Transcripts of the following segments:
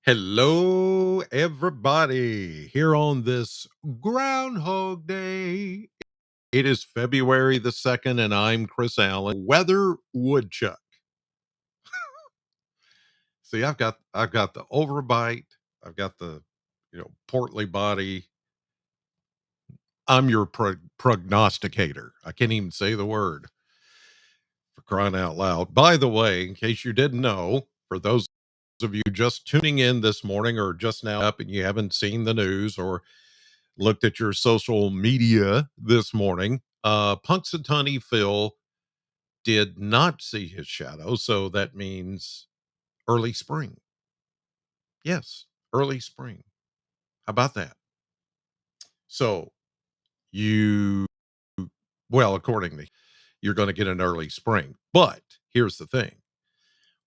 Hello, everybody, here on this Groundhog Day. It is February the 2nd, and I'm Chris Allen, Weather Woodchuck. See, I've got the overbite, I've got the portly body. I'm your prognosticator. I can't even say the word for crying out loud. By the way, in case you didn't know, for those of you just tuning in this morning or just now up and you haven't seen the news or looked at your social media this morning, Punxsutawney Phil did not see his shadow. So that means early spring. Yes, early spring. How about that? So you, well, accordingly, you're going to get an early spring. But here's the thing.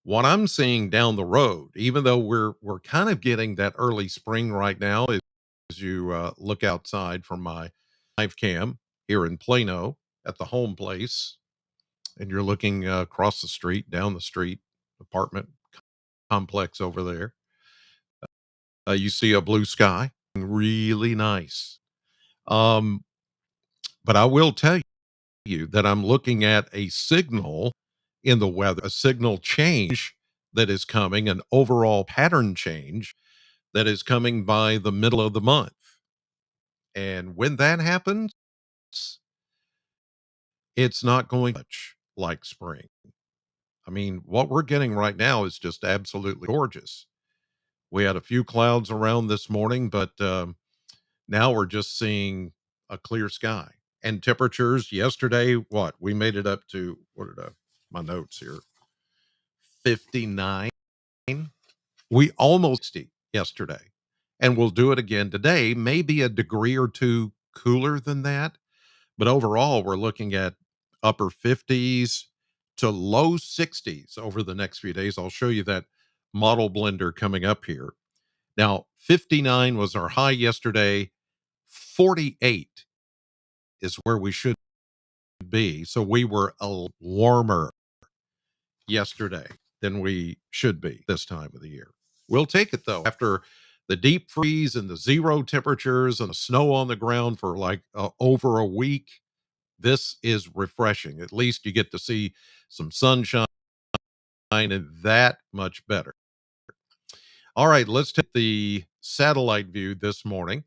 What I'm seeing down the road, even though we're kind of getting that early spring right now, is as you look outside from my live cam here in Plano at the home place, and you're looking across the street, down the street, apartment complex over there. You see a blue sky, really nice. Um, but I will tell you that I'm looking at a signal in the weather, a signal change that is coming, an overall pattern change that is coming by the middle of the month. And when that happens, it's not going much like spring. I mean, what we're getting right now is just absolutely gorgeous. We had a few clouds around this morning, but now we're just seeing a clear sky. And temperatures yesterday, what we made it up to, what did my notes here, 59. We almost 60 yesterday, and we'll do it again today, maybe a degree or two cooler than that. But overall, we're looking at upper 50s to low 60s over the next few days. I'll show you that model blender coming up here. Now, 59 was our high yesterday. 48 is where we should be. So we were a warmer yesterday than we should be this time of the year. We'll take it though. After the deep freeze and the zero temperatures and the snow on the ground for like over a week, this is refreshing. At least you get to see some sunshine and that much better. All right, let's take the satellite view this morning.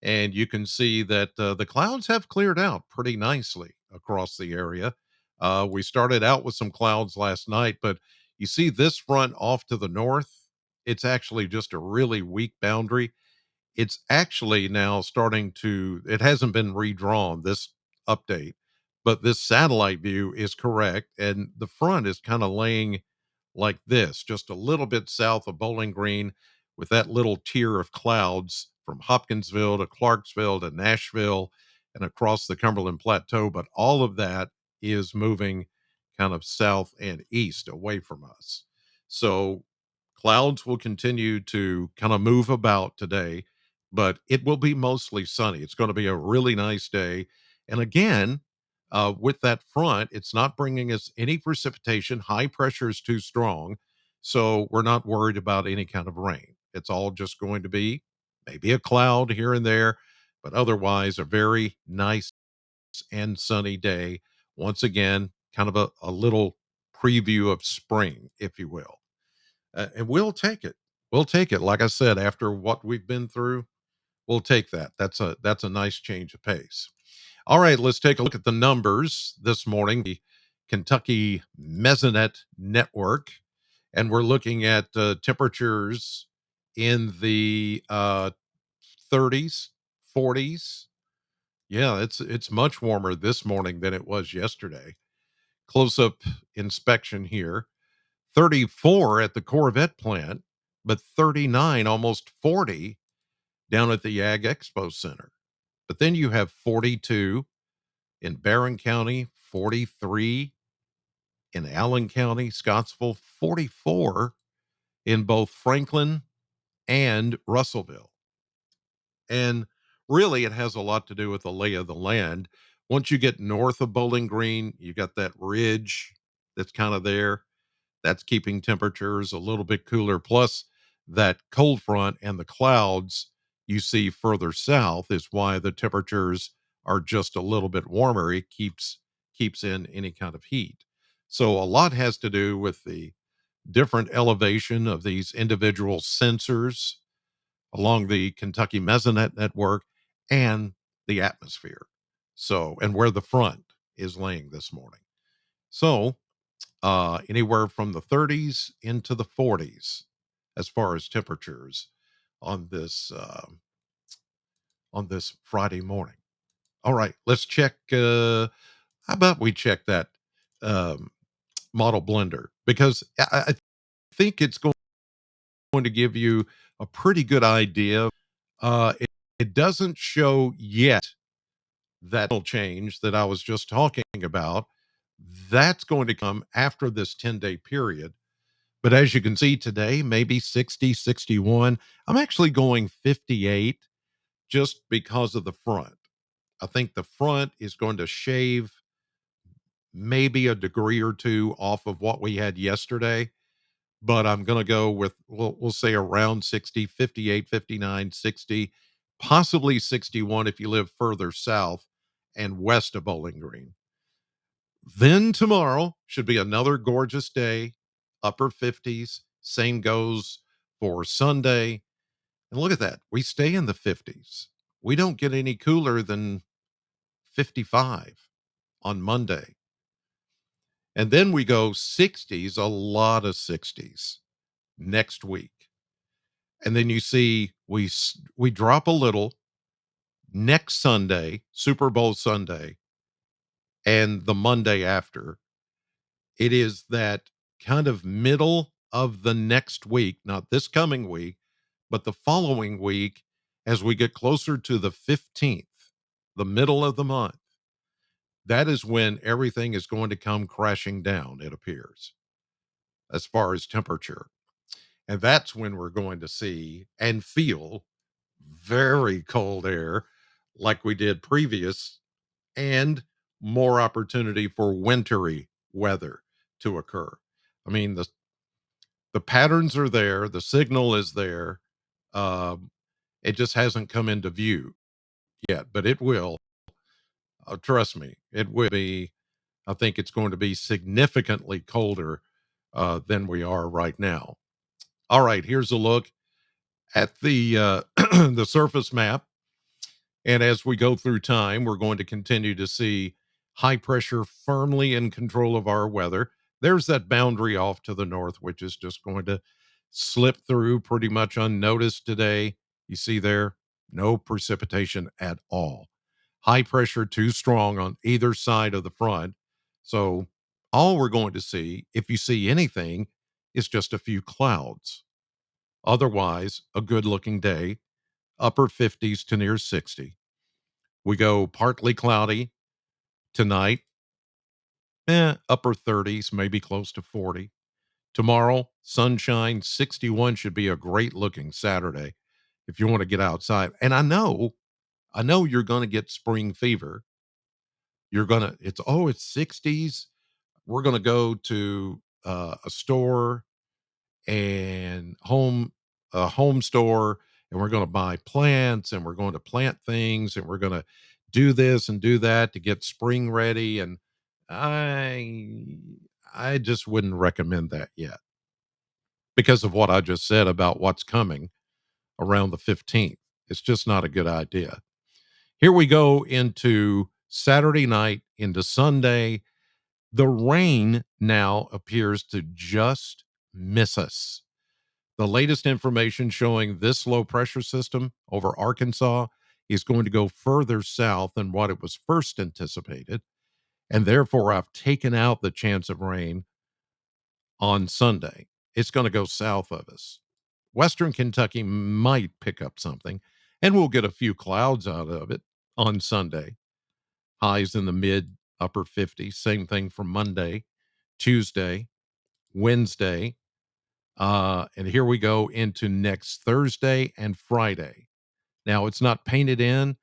And you can see that the clouds have cleared out pretty nicely across the area. We started out with some clouds last night, but you see this front off to the north. It's actually just a really weak boundary. It's actually now starting to, it hasn't been redrawn, this update, but this satellite view is correct. And the front is kind of laying like this, just a little bit south of Bowling Green, with that little tier of clouds from Hopkinsville to Clarksville to Nashville and across the Cumberland Plateau. But all of that is moving kind of south and east away from us. So clouds will continue to kind of move about today, but it will be mostly sunny. It's going to be a really nice day. And again, with that front, it's not bringing us any precipitation. High pressure is too strong. So we're not worried about any kind of rain. It's all just going to be maybe a cloud here and there, but otherwise a very nice and sunny day. Once again, kind of a little preview of spring, if you will. And we'll take it. We'll take it. Like I said, after what we've been through, we'll take that. That's a nice change of pace. All right, let's take a look at the numbers this morning. The Kentucky Mesonet Network, and we're looking at temperatures in the 30s, 40s. Yeah, it's much warmer this morning than it was yesterday. Close up inspection here. 34 at the Corvette plant, but 39, almost 40 down at the Ag Expo Center. But then you have 42 in Barron County, 43 in Allen County, Scottsville, 44 in both Franklin and Russellville. And really, it has a lot to do with the lay of the land. Once you get north of Bowling Green, you got that ridge that's kind of there. That's keeping temperatures a little bit cooler. Plus, that cold front and the clouds you see further south is why the temperatures are just a little bit warmer. It keeps in any kind of heat. So a lot has to do with the different elevation of these individual sensors along the Kentucky Mesonet network and the atmosphere. So, and where the front is laying this morning. So, anywhere from the 30s into the 40s as far as temperatures on this Friday morning. All right, let's check. How about we check that um, model blender because I think it's going to give you a pretty good idea. It doesn't show yet that change that I was just talking about. That's going to come after this 10-day period. But as you can see today, maybe 60, 61. I'm actually going 58 just because of the front. I think the front is going to shave maybe a degree or two off of what we had yesterday, but I'm going to go with, we'll say around 60, 58, 59, 60, possibly 61 if you live further south and west of Bowling Green. Then tomorrow should be another gorgeous day, upper 50s. Same goes for Sunday. And look at that. We stay in the 50s. We don't get any cooler than 55 on Monday. And then we go 60s, a lot of 60s next week. And then you see we drop a little next Sunday, Super Bowl Sunday, and the Monday after. It is that kind of middle of the next week, not this coming week, but the following week as we get closer to the 15th, the middle of the month. That is when everything is going to come crashing down, it appears, as far as temperature. And that's when we're going to see and feel very cold air like we did previous and more opportunity for wintry weather to occur. I mean, the patterns are there, the signal is there. Um, it just hasn't come into view yet, but it will. Trust me, it will be. I think it's going to be significantly colder than we are right now. All right, here's a look at the the surface map. And as we go through time, we're going to continue to see high pressure firmly in control of our weather. There's that boundary off to the north, which is just going to slip through pretty much unnoticed today. You see there, no precipitation at all. High pressure too strong on either side of the front. So, all we're going to see, if you see anything, is just a few clouds. Otherwise, a good looking day, upper 50s to near 60. We go partly cloudy tonight, upper 30s, maybe close to 40. Tomorrow, sunshine, 61 should be a great looking Saturday if you want to get outside. And I know you're going to get spring fever. It's 60s. We're going to go to a store and a home store, and we're going to buy plants and we're going to plant things and we're going to do this and do that to get spring ready. And I I just wouldn't recommend that yet because of what I just said about what's coming around the 15th. It's just not a good idea. Here we go into Saturday night into Sunday. The rain now appears to just miss us. The latest information showing this low pressure system over Arkansas is going to go further south than what it was first anticipated. And therefore, I've taken out the chance of rain on Sunday. It's going to go south of us. Western Kentucky might pick up something, and we'll get a few clouds out of it on Sunday. Highs in the mid upper 50s. Same thing for Monday, Tuesday, Wednesday. And here we go into next Thursday and Friday. Now, it's not painted in,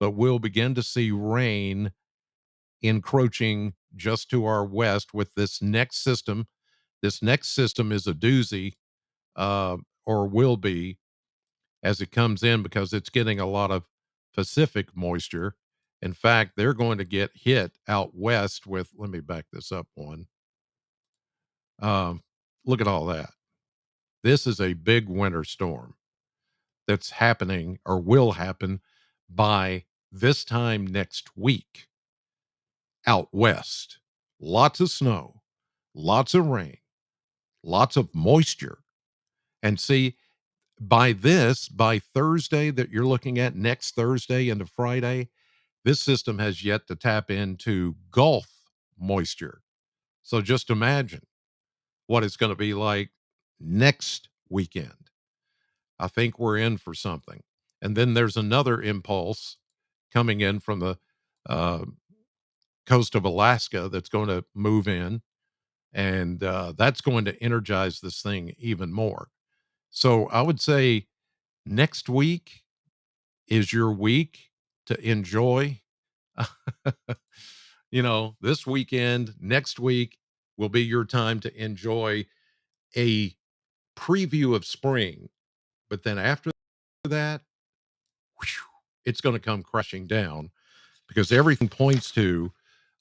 but we'll begin to see rain encroaching just to our west with this next system. This next system is a doozy. or will be as it comes in because it's getting a lot of Pacific moisture. In fact, they're going to get hit out west with, let me back this up one. Um, Look at all that. This is a big winter storm that's happening or will happen by this time next week out west. Lots of snow, lots of rain, lots of moisture. And see, by Thursday that you're looking at next Thursday into Friday, this system has yet to tap into Gulf moisture. So just imagine what it's going to be like next weekend. I think we're in for something. And then there's another impulse coming in from the uh, coast of Alaska that's going to move in, and that's going to energize this thing even more. So I would say next week is your week to enjoy. This weekend, next week will be your time to enjoy a preview of spring. But then after that, whew, it's going to come crashing down because everything points to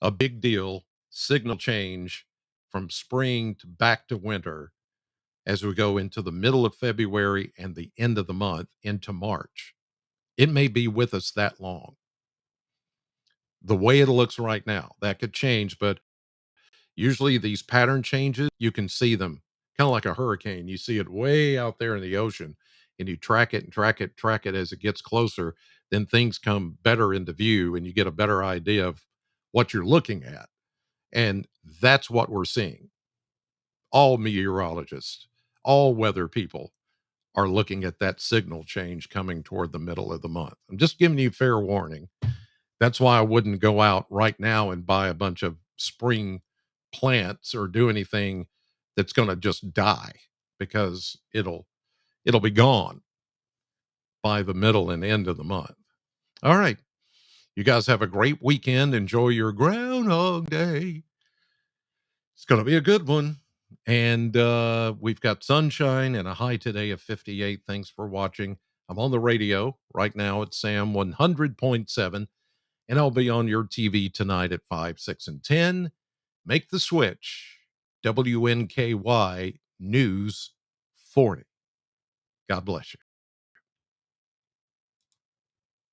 a big deal signal change from spring to back to winter as we go into the middle of February and the end of the month into March. It may be with us that long. The way it looks right now, that could change, but usually these pattern changes, you can see them kind of like a hurricane. You see it way out there in the ocean and you track it and track it, track it as it gets closer. Then things come better into view and you get a better idea of what you're looking at. And that's what we're seeing. All meteorologists, all weather people are looking at that signal change coming toward the middle of the month. I'm just giving you fair warning. That's why I wouldn't go out right now and buy a bunch of spring plants or do anything that's going to just die because it'll be gone by the middle and end of the month. All right. You guys have a great weekend. Enjoy your Groundhog Day. It's going to be a good one. And we've got sunshine and a high today of 58. Thanks for watching. I'm on the radio right now at Sam 100.7, and I'll be on your TV tonight at 5, 6, and 10. Make the switch. WNKY News 40. God bless you.